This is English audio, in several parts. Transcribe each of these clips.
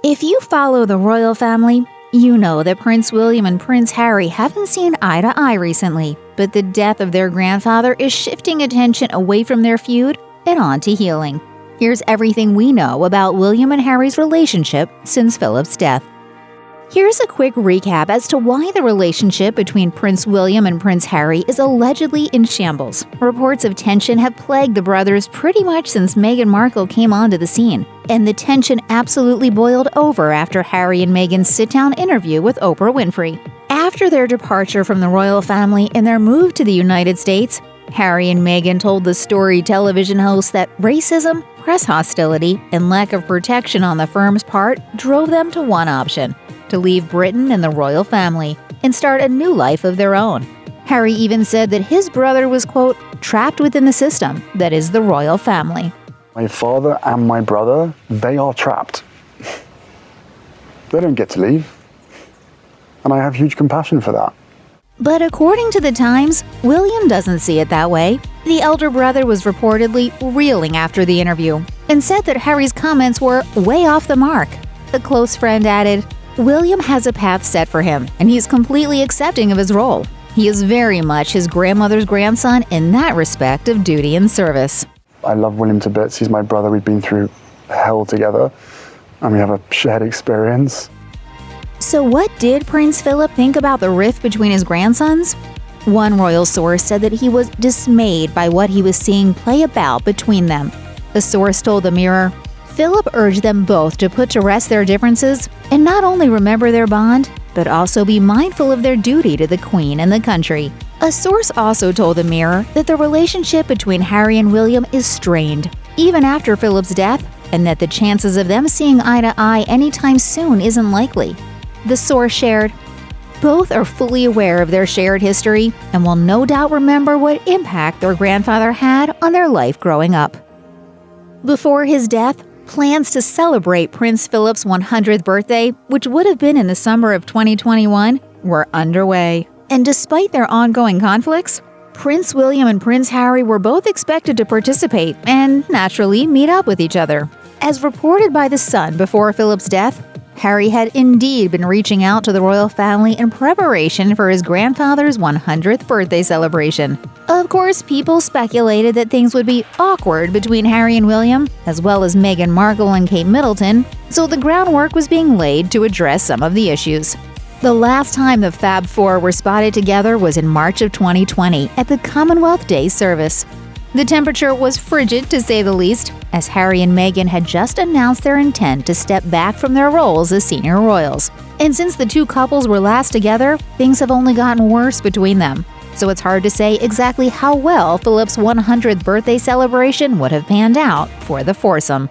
If you follow the royal family, you know that Prince William and Prince Harry haven't seen eye to eye recently, but the death of their grandfather is shifting attention away from their feud and on to healing. Here's everything we know about William and Harry's relationship since Philip's death. Here's a quick recap as to why the relationship between Prince William and Prince Harry is allegedly in shambles. Reports of tension have plagued the brothers pretty much since Meghan Markle came onto the scene, and the tension absolutely boiled over after Harry and Meghan's sit-down interview with Oprah Winfrey. After their departure from the royal family and their move to the United States, Harry and Meghan told the Story television host that racism, press hostility, and lack of protection on the firm's part drove them to one option: to leave Britain and the royal family and start a new life of their own. Harry even said that his brother was, quote, trapped within the system that is the royal family. My father and my brother, they are trapped. They don't get to leave. And I have huge compassion for that. But according to the Times, William doesn't see it that way. The elder brother was reportedly reeling after the interview and said that Harry's comments were way off the mark. A close friend added, William has a path set for him, and he's completely accepting of his role. He is very much his grandmother's grandson in that respect of duty and service. I love William to bits. He's my brother. We've been through hell together, and we have a shared experience. So what did Prince Philip think about the rift between his grandsons? One royal source said that he was dismayed by what he was seeing play about between them. The source told the Mirror, Philip urged them both to put to rest their differences and not only remember their bond, but also be mindful of their duty to the Queen and the country. A source also told the Mirror that the relationship between Harry and William is strained, even after Philip's death, and that the chances of them seeing eye to eye anytime soon isn't likely. The source shared, both are fully aware of their shared history and will no doubt remember what impact their grandfather had on their life growing up. Before his death, plans to celebrate Prince Philip's 100th birthday, which would have been in the summer of 2021, were underway. And despite their ongoing conflicts, Prince William and Prince Harry were both expected to participate and, naturally, meet up with each other. As reported by The Sun before Philip's death, Harry had indeed been reaching out to the royal family in preparation for his grandfather's 100th birthday celebration. Of course, people speculated that things would be awkward between Harry and William, as well as Meghan Markle and Kate Middleton, so the groundwork was being laid to address some of the issues. The last time the Fab Four were spotted together was in March of 2020 at the Commonwealth Day service. The temperature was frigid, to say the least, as Harry and Meghan had just announced their intent to step back from their roles as senior royals. And since the two couples were last together, things have only gotten worse between them. So it's hard to say exactly how well Philip's 100th birthday celebration would have panned out for the foursome.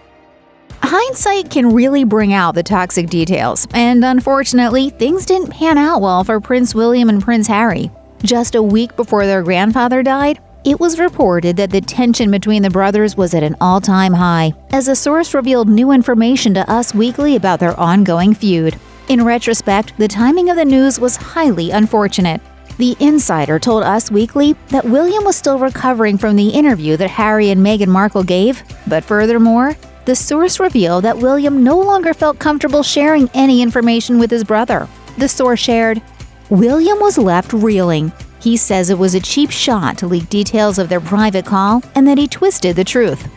Hindsight can really bring out the toxic details, and unfortunately, things didn't pan out well for Prince William and Prince Harry. Just a week before their grandfather died, it was reported that the tension between the brothers was at an all-time high, as a source revealed new information to Us Weekly about their ongoing feud. In retrospect, the timing of the news was highly unfortunate. The insider told Us Weekly that William was still recovering from the interview that Harry and Meghan Markle gave, but furthermore, the source revealed that William no longer felt comfortable sharing any information with his brother. The source shared, William was left reeling. He says it was a cheap shot to leak details of their private call and that he twisted the truth.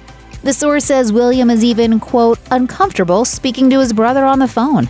The source says William is even, quote, uncomfortable speaking to his brother on the phone.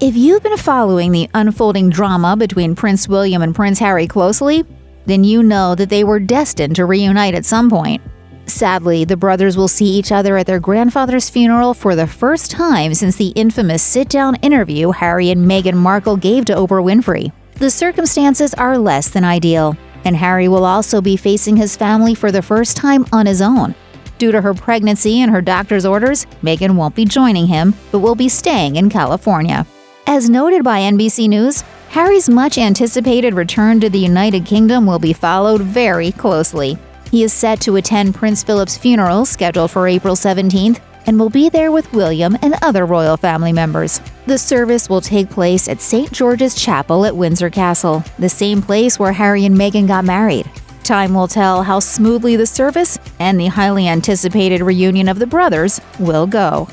If you've been following the unfolding drama between Prince William and Prince Harry closely, then you know that they were destined to reunite at some point. Sadly, the brothers will see each other at their grandfather's funeral for the first time since the infamous sit-down interview Harry and Meghan Markle gave to Oprah Winfrey. The circumstances are less than ideal, and Harry will also be facing his family for the first time on his own. Due to her pregnancy and her doctor's orders, Meghan won't be joining him, but will be staying in California. As noted by NBC News, Harry's much-anticipated return to the United Kingdom will be followed very closely. He is set to attend Prince Philip's funeral, scheduled for April 17th, and will be there with William and other royal family members. The service will take place at St. George's Chapel at Windsor Castle, the same place where Harry and Meghan got married. Time will tell how smoothly the service and the highly anticipated reunion of the brothers will go.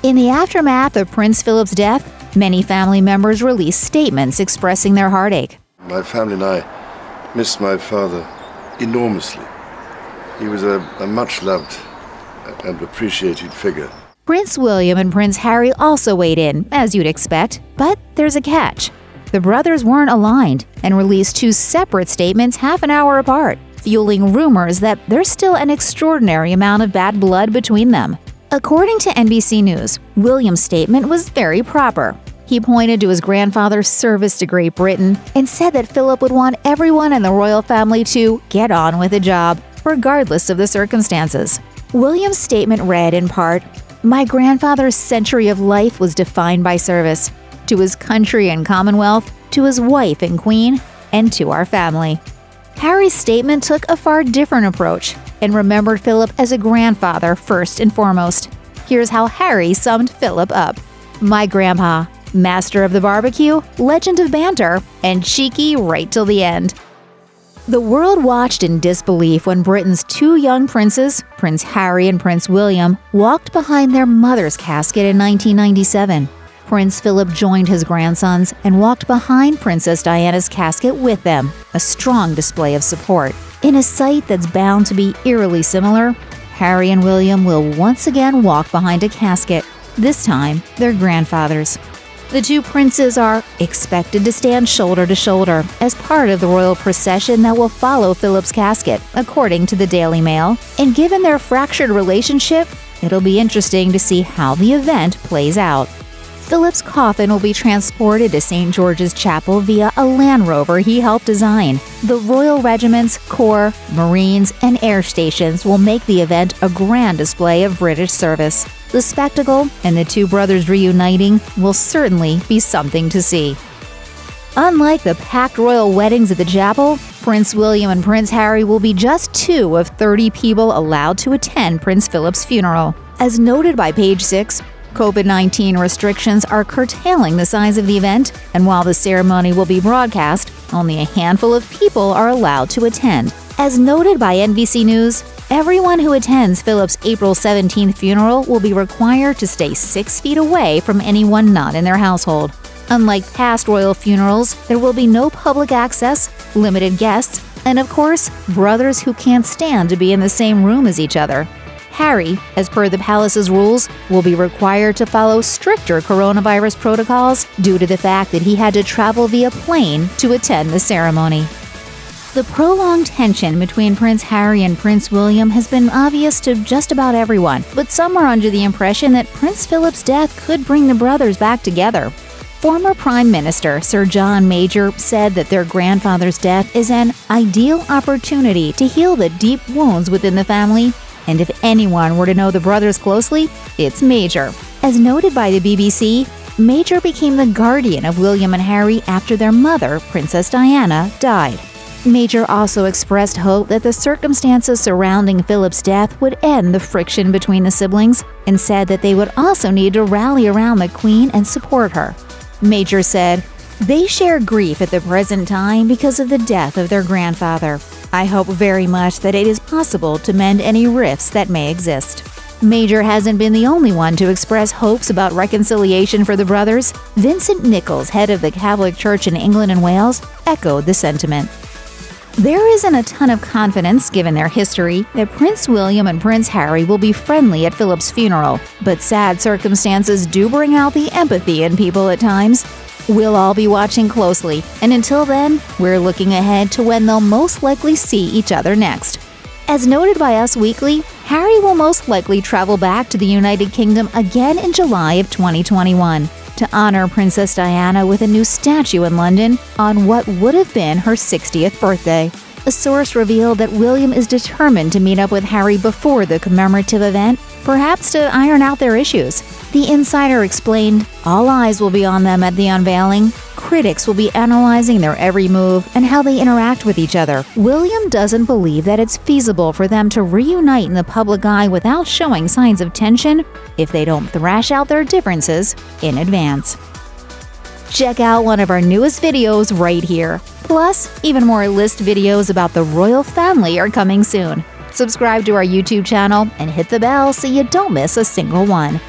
In the aftermath of Prince Philip's death, many family members released statements expressing their heartache. My family and I miss my father enormously. He was a much-loved and appreciated figure. Prince William and Prince Harry also weighed in, as you'd expect, but there's a catch. The brothers weren't aligned and released two separate statements half an hour apart, fueling rumors that there's still an extraordinary amount of bad blood between them. According to NBC News, William's statement was very proper. He pointed to his grandfather's service to Great Britain and said that Philip would want everyone in the royal family to get on with the job, regardless of the circumstances. William's statement read in part, "My grandfather's century of life was defined by service, to his country and Commonwealth, to his wife and Queen, and to our family." Harry's statement took a far different approach and remembered Philip as a grandfather first and foremost. Here's how Harry summed Philip up. "My grandpa, master of the barbecue, legend of banter, and cheeky right till the end." The world watched in disbelief when Britain's two young princes, Prince Harry and Prince William, walked behind their mother's casket in 1997. Prince Philip joined his grandsons and walked behind Princess Diana's casket with them, a strong display of support. In a sight that's bound to be eerily similar, Harry and William will once again walk behind a casket, this time their grandfather's. The two princes are expected to stand shoulder to shoulder as part of the royal procession that will follow Philip's casket, according to the Daily Mail. And given their fractured relationship, it'll be interesting to see how the event plays out. Philip's coffin will be transported to St. George's Chapel via a Land Rover he helped design. The Royal Regiments, Corps, Marines, and air stations will make the event a grand display of British service. The spectacle and the two brothers reuniting will certainly be something to see. Unlike the packed royal weddings at the chapel, Prince William and Prince Harry will be just 2 of 30 people allowed to attend Prince Philip's funeral. As noted by Page 6, COVID-19 restrictions are curtailing the size of the event, and while the ceremony will be broadcast, only a handful of people are allowed to attend. As noted by NBC News, everyone who attends Philip's April 17th funeral will be required to stay 6 feet away from anyone not in their household. Unlike past royal funerals, there will be no public access, limited guests, and of course, brothers who can't stand to be in the same room as each other. Harry, as per the palace's rules, will be required to follow stricter coronavirus protocols due to the fact that he had to travel via plane to attend the ceremony. The prolonged tension between Prince Harry and Prince William has been obvious to just about everyone, but some are under the impression that Prince Philip's death could bring the brothers back together. Former Prime Minister Sir John Major said that their grandfather's death is an ideal opportunity to heal the deep wounds within the family, and if anyone were to know the brothers closely, it's Major. As noted by the BBC, Major became the guardian of William and Harry after their mother, Princess Diana, died. Major also expressed hope that the circumstances surrounding Philip's death would end the friction between the siblings and said that they would also need to rally around the Queen and support her. Major said, "They share grief at the present time because of the death of their grandfather. I hope very much that it is possible to mend any rifts that may exist." Major hasn't been the only one to express hopes about reconciliation for the brothers. Vincent Nichols, head of the Catholic Church in England and Wales, echoed the sentiment. There isn't a ton of confidence, given their history, that Prince William and Prince Harry will be friendly at Philip's funeral, but sad circumstances do bring out the empathy in people at times. We'll all be watching closely, and until then, we're looking ahead to when they'll most likely see each other next. As noted by Us Weekly, Harry will most likely travel back to the United Kingdom again in July of 2021 to honor Princess Diana with a new statue in London on what would have been her 60th birthday. A source revealed that William is determined to meet up with Harry before the commemorative event, perhaps to iron out their issues. The insider explained, "All eyes will be on them at the unveiling. Critics will be analyzing their every move and how they interact with each other. William doesn't believe that it's feasible for them to reunite in the public eye without showing signs of tension if they don't thrash out their differences in advance." Check out one of our newest videos right here. Plus, even more list videos about the royal family are coming soon. Subscribe to our YouTube channel and hit the bell so you don't miss a single one.